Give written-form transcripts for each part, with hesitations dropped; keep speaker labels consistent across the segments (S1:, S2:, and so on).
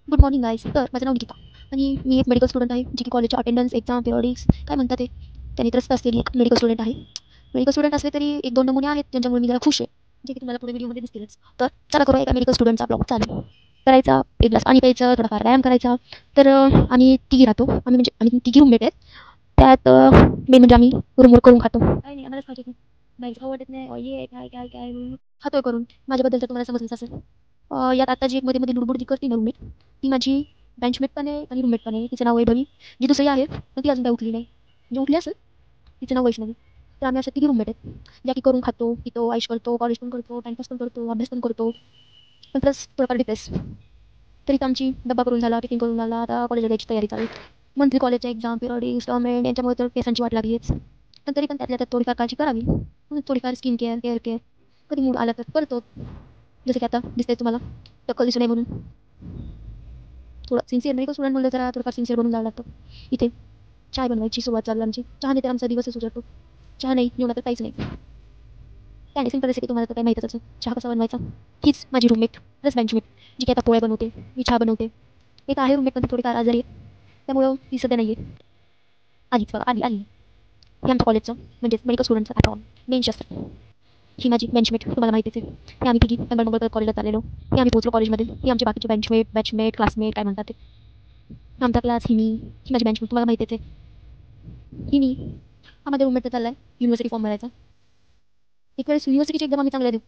S1: Good morning guys. तर माझं नाव निकिता आणि मी एक मेडिकल स्टुडंट आहे, जी की कॉलेजच्या अटेंडन्स, एक्झाम, पिरियडिक्स काय म्हणतात ते त्यांनी त्रस्त असलेली एक मेडिकल स्टुडंट आहे. मेडिकल स्टुडंट असले तरी एक दोन नमुने आहेत ज्यांच्यामुळे मी जरा खुश आहे, जे की तुम्हाला पुढे व्हिडिओमध्ये दिसतीलच. तर चला करूया एका मेडिकल स्टुडंटचा ब्लॉग चालू करायचा. एक ग्लास पाणी प्यायचं, थोडाफार व्यायाम करायचा. तर आम्ही तिघी राहतो. आम्ही तिघी रूममेट आहेत. त्यात मेन म्हणजे आम्ही रूमवर करून खातो. काही नाही, आम्हालाच खायचे नाही, खाऊ वाटत नाही. ये काय काय काय खातोय करून. माझ्याबद्दल तर तुम्हाला समजलंच असेल. यात आता जी एक मध्ये मध्ये लुडबुड करते ना रूममेट, ती माझी बेंचमेट पण आहे आणि रूममेट पण आहे. तिचं नाव वैभवी. जी दुसरी आहे पण ती अजून काय उठली नाही, म्हणजे उठली असेल. तिचं नाव वैष्णवी. तर आम्ही अशा तिघी रूममेट आहेत, ज्या की करून खातो, पितो, आईश करतो, कॉलेज पण करतो, टाइमपास पण करतो, अभ्यास पण करतो, पण प्लस थोडाफार डिप्रेस. तरी तर आमची डब्बा करून झाला, टिफिन करून झाला, आता कॉलेजला जायची तयारी चालू. मंथली कॉलेजच्या एक्झाम, पिरियडिक, इंस्टॉलमेंट यांच्यामुळे तर केसांची वाट लागलीच. पण तरी पण त्यातल्या त्यात थोडीफार काळजी करावी, थोडीफार स्किन केअर, हेअर केअर. कधी मूड आला तर करतो, जसं की आता दिसतंय तुम्हाला टक्कल दिसू नये म्हणून. थोडं सिन्सिअर मेडिकल स्टुडंट म्हणलं जरा थोडंफार सिन्सिअर बनून जावं लागतं. इथे चाय बनवायची सुरुवात चालू आमची. चहाने तर आमचा दिवसच उजाडतो. चहा नाही जेवणात तर काहीच नाही. काय नाही, सिंपल रेसिपी तुम्हाला तर काही माहीतच असेल. चहा कसा बनवायचा. हीच माझी रूममेट प्लस बेंचमेट, जी की आता पोळ्या बनवते, मी चहा बनवते. एक आहे रूममेट पण ती थोडी फार आजारी आहे, त्यामुळं ती सध्या नाही आहे. आलीच बघा, आली आली. हे आमच्या कॉलेजचं म्हणजेच मेडिकल स्टुडंटचं ॲटॉन मेन शस्त्र. ही माझी बेंचमेट तुम्हाला माहितीच आहे. हे आम्ही तिघी नंबर कॉलेजला चाललेलो. हे आम्ही पोहोचलो कॉलेजमध्ये. ही आमचे बाकीचे बेंचमेट बॅचमेट क्लासमेट काय म्हणतात ते. आमचा क्लास ही माझी बेंचमेट तुम्हाला माहितीच आहे. हिनी हा माझ्या रूममेटचा चाललाय युनिव्हर्सिटी फॉर्म भरायचा. एक वेळेस युनिव्हर्सिटीची एक्झाम आम्ही चांगल्या देऊ,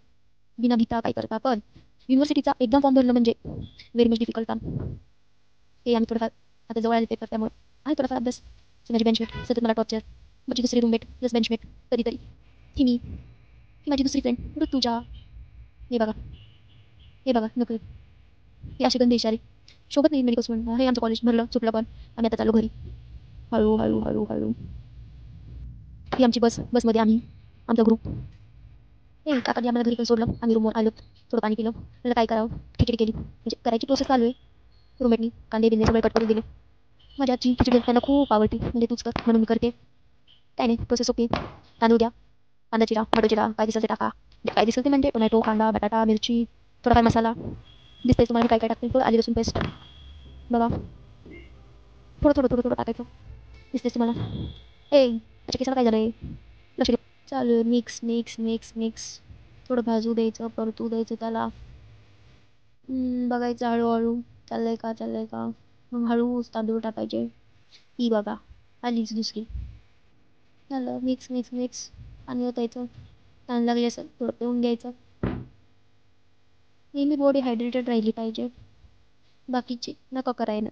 S1: बिना भीता काय करता, पण युनिव्हर्सिटीचा एक्झाम फॉर्म भरणं म्हणजे व्हेरी मच डिफिकल्ट काम. हे आम्ही थोडंफार आता जवळ आले पेपर, त्यामुळे आहे थोडाफार अभ्यास. माझी बेंचमेट सतत मला टॉर्चर. माझी दुसरी रूममेट प्लस बेंचमेट कधीतरी ही माझी दुसरी फ्रेंड ऋतुजा. हे बघा, हे बघा नकळी. हे असे गंदे इशारे शोभत नाही मेडिकल स्टुडंट. हे आमचं कॉलेज भरलं सुटलं, पण आम्ही आता चालू घरी हळू हळू हळू हळू. ही आमची बसमध्ये आम्ही आमचा ग्रुप. हे काकांनी आम्हाला घरी पण सोडलं. आम्ही रूमवर आलो, थोडं पाणी पिलं. मला काय करावं, खिचडी केली. म्हणजे करायची प्रोसेस चालू आहे. रूममेटनी कांदे बिंदे सगळे कट करून दिले. माझी आजी खिचडी खायला खूप आवडते, म्हणजे तूच कर म्हणून मी करते. काय नाही, प्रोसेस ओके. तांदूळ द्या, कांदा चिरा, बटाटा चिरा, काय दिसेल ते टाका. काय दिसेल ते म्हणजे टोमॅटो, कांदा, बटाटा, मिरची, थोडाफार मसाला. दिसतंय तुम्हाला मी काय काय टाकते. थोडं आली लसूण पेस्ट बघा, थोडं थोडं थोडं थोडं टाकायचं. दिसतेच तुम्हाला. अच्छा केसाला काय झालं आहे, लक्ष दे. चालू मिक्स मिक्स मिक्स मिक्स. थोडं भाजू द्यायचं, परतू द्यायचं त्याला. बघायचं हळूहळू चाललंय का चाललंय का. मग हळूच तांदूळ टाकायचे. ही बघा आलीच दुसरी. झालं मिक्स मिक्स मिक्स. पाणी ओतायचं. ताण लागली असं थोडं पिऊन घ्यायचं. नेहमी बॉडी हायड्रेटेड राहिली पाहिजे, बाकीची नका करायला.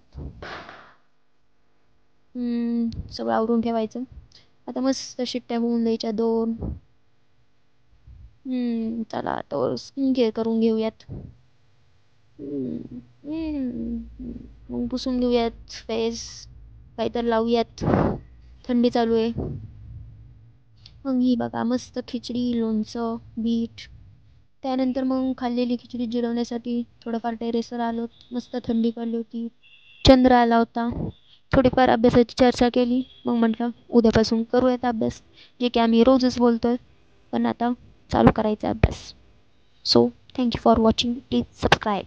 S1: सगळं आवरून ठेवायचं. आता मस्त शिट्ट्या होऊन द्यायच्या 2. चला तर स्किन केअर करून घेऊयात. मग पुसून घेऊयात फेस, काहीतरी लावूयात. थंडी चालू आहे. मग ही बघा मस्त खिचडी, लोणचं, बीट. त्यानंतर मग खाल्लेली खिचडी जिरवण्यासाठी थोडंफार टेरेसवर आलो. मस्त थंडी पडली होती, चंद्र आला होता. थोडीफार अभ्यासाची चर्चा केली. मग म्हटलं उद्यापासून करूयात अभ्यास, जे की आम्ही रोजच बोलतोय, पण आता चालू करायचा अभ्यास. So thank you for watching. Please subscribe.